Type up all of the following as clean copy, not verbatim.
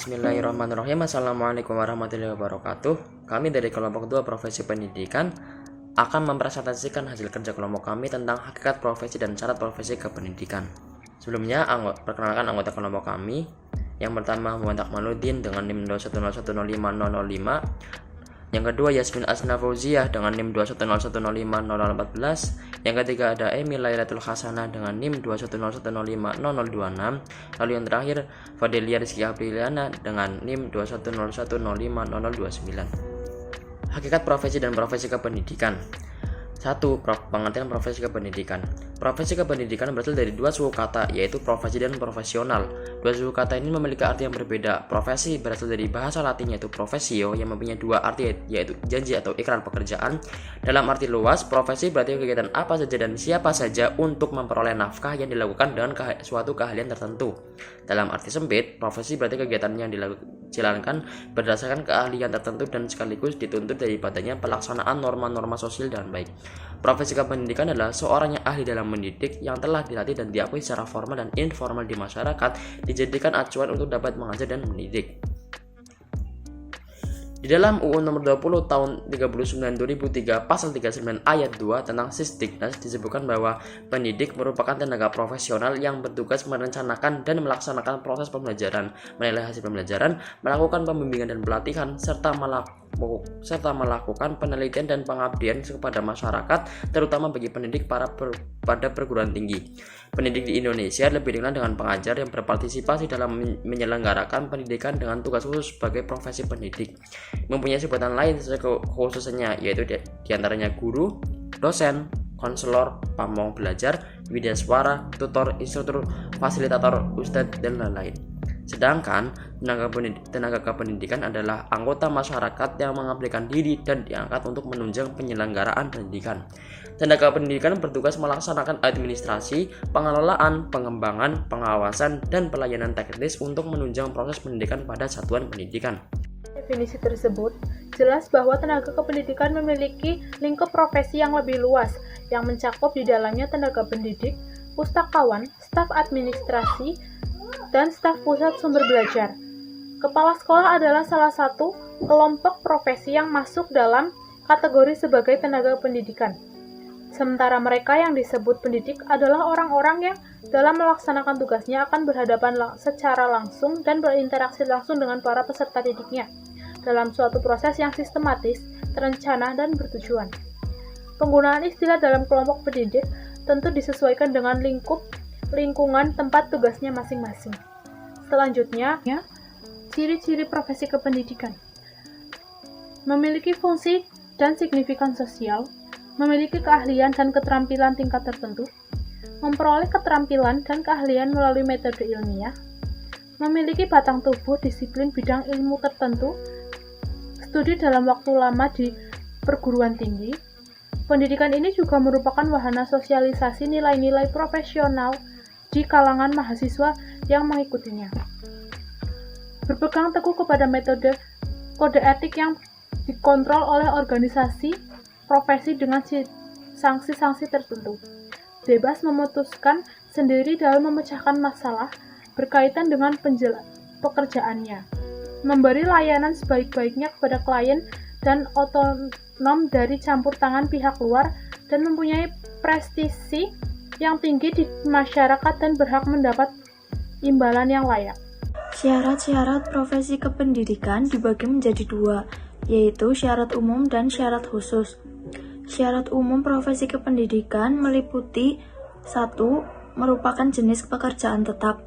Bismillahirrahmanirrahim. Assalamualaikum warahmatullahi wabarakatuh. Kami dari kelompok 2 Profesi Pendidikan akan mempresentasikan hasil kerja kelompok kami tentang hakikat profesi dan syarat profesi kependidikan. Sebelumnya, perkenalkan anggota kelompok kami. Yang pertama Muhammad Akmaluddin dengan NIM 210105005. Yang kedua Yasmin Asna Fauziah dengan NIM 210105014. Yang ketiga ada Emi Lairatul Hasanah dengan NIM 210105026. Lalu yang terakhir Fadelia Rizky Apriliana dengan NIM 210105029. Hakikat profesi dan profesi kependidikan. 1. Pengertian profesi kependidikan. Profesi kependidikan berasal dari dua suku kata, yaitu profesi dan profesional. Dua suku kata ini memiliki arti yang berbeda. Profesi berasal dari bahasa Latin yaitu profesio, yang mempunyai dua arti, yaitu janji atau ikrar pekerjaan. Dalam arti luas, profesi berarti kegiatan apa saja dan siapa saja untuk memperoleh nafkah yang dilakukan dengan suatu keahlian tertentu. Dalam arti sempit, profesi berarti kegiatan yang dijalankan berdasarkan keahlian tertentu dan sekaligus dituntut daripadanya pelaksanaan norma-norma sosial dengan baik. Profesi kependidikan adalah seorang yang ahli dalam mendidik, yang telah dilatih dan diakui secara formal dan informal di masyarakat, dijadikan acuan untuk dapat mengajar dan mendidik. Di dalam UU nomor 20 tahun 39 2003 pasal 39 ayat 2 tentang Sisdiknas disebutkan bahwa pendidik merupakan tenaga profesional yang bertugas merencanakan dan melaksanakan proses pembelajaran, menilai hasil pembelajaran, melakukan pembimbingan dan pelatihan, serta melakukan penelitian dan pengabdian kepada masyarakat, terutama bagi pendidik pada perguruan tinggi. Pendidik di Indonesia lebih dikenal dengan pengajar yang berpartisipasi dalam menyelenggarakan pendidikan dengan tugas khusus sebagai profesi pendidik. Mempunyai sebutan lain sesuai kekhususannya, yaitu diantaranya guru, dosen, konselor, pamong belajar, widyaswara, tutor, instruktur, fasilitator, ustadz, dan lain-lain. Sedangkan tenaga kependidikan adalah anggota masyarakat yang mengabdikan diri dan diangkat untuk menunjang penyelenggaraan pendidikan. Tenaga pendidikan bertugas melaksanakan administrasi, pengelolaan, pengembangan, pengawasan, dan pelayanan teknis untuk menunjang proses pendidikan pada satuan pendidikan. Definisi tersebut jelas bahwa tenaga kependidikan memiliki lingkup profesi yang lebih luas yang mencakup di dalamnya tenaga pendidik, pustakawan, staf administrasi, dan staf pusat sumber belajar. Kepala sekolah adalah salah satu kelompok profesi yang masuk dalam kategori sebagai tenaga pendidikan. Sementara mereka yang disebut pendidik adalah orang-orang yang dalam melaksanakan tugasnya akan berhadapan secara langsung dan berinteraksi langsung dengan para peserta didiknya dalam suatu proses yang sistematis, terencana, dan bertujuan. Penggunaan istilah dalam kelompok pendidik tentu disesuaikan dengan lingkungan tempat tugasnya masing-masing. Selanjutnya, ciri-ciri profesi kependidikan. Memiliki fungsi dan signifikan sosial, memiliki keahlian dan keterampilan tingkat tertentu, memperoleh keterampilan dan keahlian melalui metode ilmiah, memiliki batang tubuh disiplin bidang ilmu tertentu, studi dalam waktu lama di perguruan tinggi. Pendidikan ini juga merupakan wahana sosialisasi nilai-nilai profesional di kalangan mahasiswa yang mengikutinya. Berpegang teguh kepada metode kode etik yang dikontrol oleh organisasi profesi dengan sanksi-sanksi tertentu. Bebas memutuskan sendiri dalam memecahkan masalah berkaitan dengan pekerjaannya. Memberi layanan sebaik-baiknya kepada klien dan otonom dari campur tangan pihak luar, dan mempunyai prestisi yang tinggi di masyarakat dan berhak mendapat imbalan yang layak. Syarat-syarat profesi kependidikan dibagi menjadi dua, yaitu syarat umum dan syarat khusus. Syarat umum profesi kependidikan meliputi 1. Merupakan jenis pekerjaan tetap,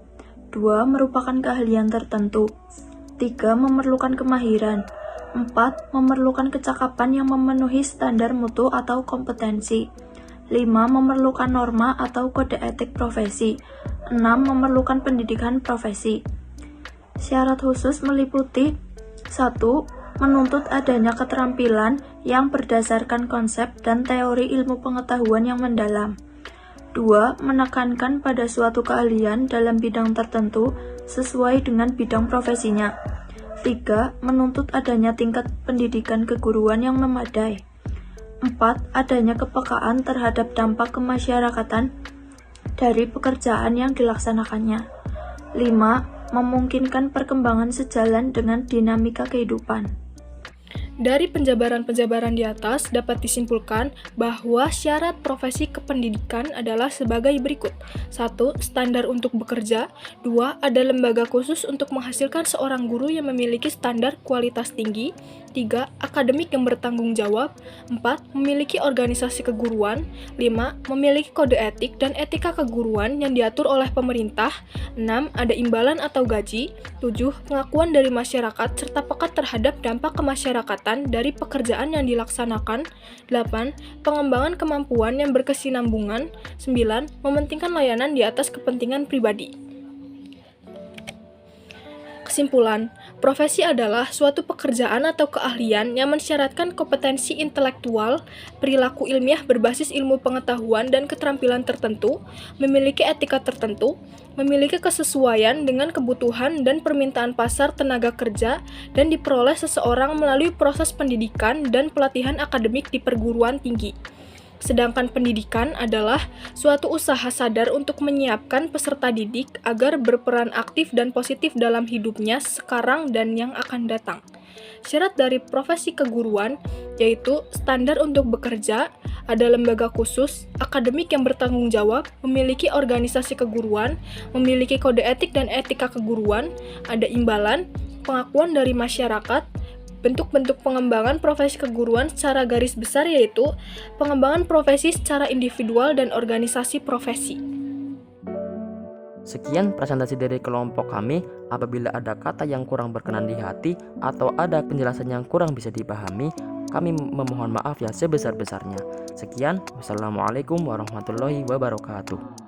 2. Merupakan keahlian tertentu, 3. Memerlukan kemahiran, 4. Memerlukan kecakapan yang memenuhi standar mutu atau kompetensi, 5. Memerlukan norma atau kode etik profesi, 6. Memerlukan pendidikan profesi. Syarat khusus meliputi 1. Menuntut adanya keterampilan yang berdasarkan konsep dan teori ilmu pengetahuan yang mendalam. 2. Menekankan pada suatu keahlian dalam bidang tertentu sesuai dengan bidang profesinya. 3. Menuntut adanya tingkat pendidikan keguruan yang memadai. 4. Adanya kepekaan terhadap dampak kemasyarakatan dari pekerjaan yang dilaksanakannya. 5. memungkinkan perkembangan sejalan dengan dinamika kehidupan. Dari penjabaran-penjabaran di atas dapat disimpulkan bahwa syarat profesi kependidikan adalah sebagai berikut. 1. Standar untuk bekerja. 2. Ada lembaga khusus untuk menghasilkan seorang guru yang memiliki standar kualitas tinggi. 3. Akademik yang bertanggung jawab. 4. Memiliki organisasi keguruan. 5. Memiliki kode etik dan etika keguruan yang diatur oleh pemerintah. 6. Ada imbalan atau gaji. 7. Pengakuan dari masyarakat serta pekat terhadap dampak kemasyarakatan dari pekerjaan yang dilaksanakan. 8. Pengembangan kemampuan yang berkesinambungan. 9. Mementingkan layanan di atas kepentingan pribadi. Kesimpulan, profesi adalah suatu pekerjaan atau keahlian yang mensyaratkan kompetensi intelektual, perilaku ilmiah berbasis ilmu pengetahuan dan keterampilan tertentu, memiliki etika tertentu, memiliki kesesuaian dengan kebutuhan dan permintaan pasar tenaga kerja, dan diperoleh seseorang melalui proses pendidikan dan pelatihan akademik di perguruan tinggi. Sedangkan pendidikan adalah suatu usaha sadar untuk menyiapkan peserta didik agar berperan aktif dan positif dalam hidupnya sekarang dan yang akan datang. Syarat dari profesi keguruan yaitu standar untuk bekerja, ada lembaga khusus, akademik yang bertanggung jawab, memiliki organisasi keguruan, memiliki kode etik dan etika keguruan, ada imbalan, pengakuan dari masyarakat. Bentuk-bentuk pengembangan profesi keguruan secara garis besar yaitu pengembangan profesi secara individual dan organisasi profesi. Sekian presentasi dari kelompok kami. Apabila ada kata yang kurang berkenan di hati atau ada penjelasan yang kurang bisa dipahami, kami memohon maaf ya sebesar-besarnya. Sekian, wassalamualaikum warahmatullahi wabarakatuh.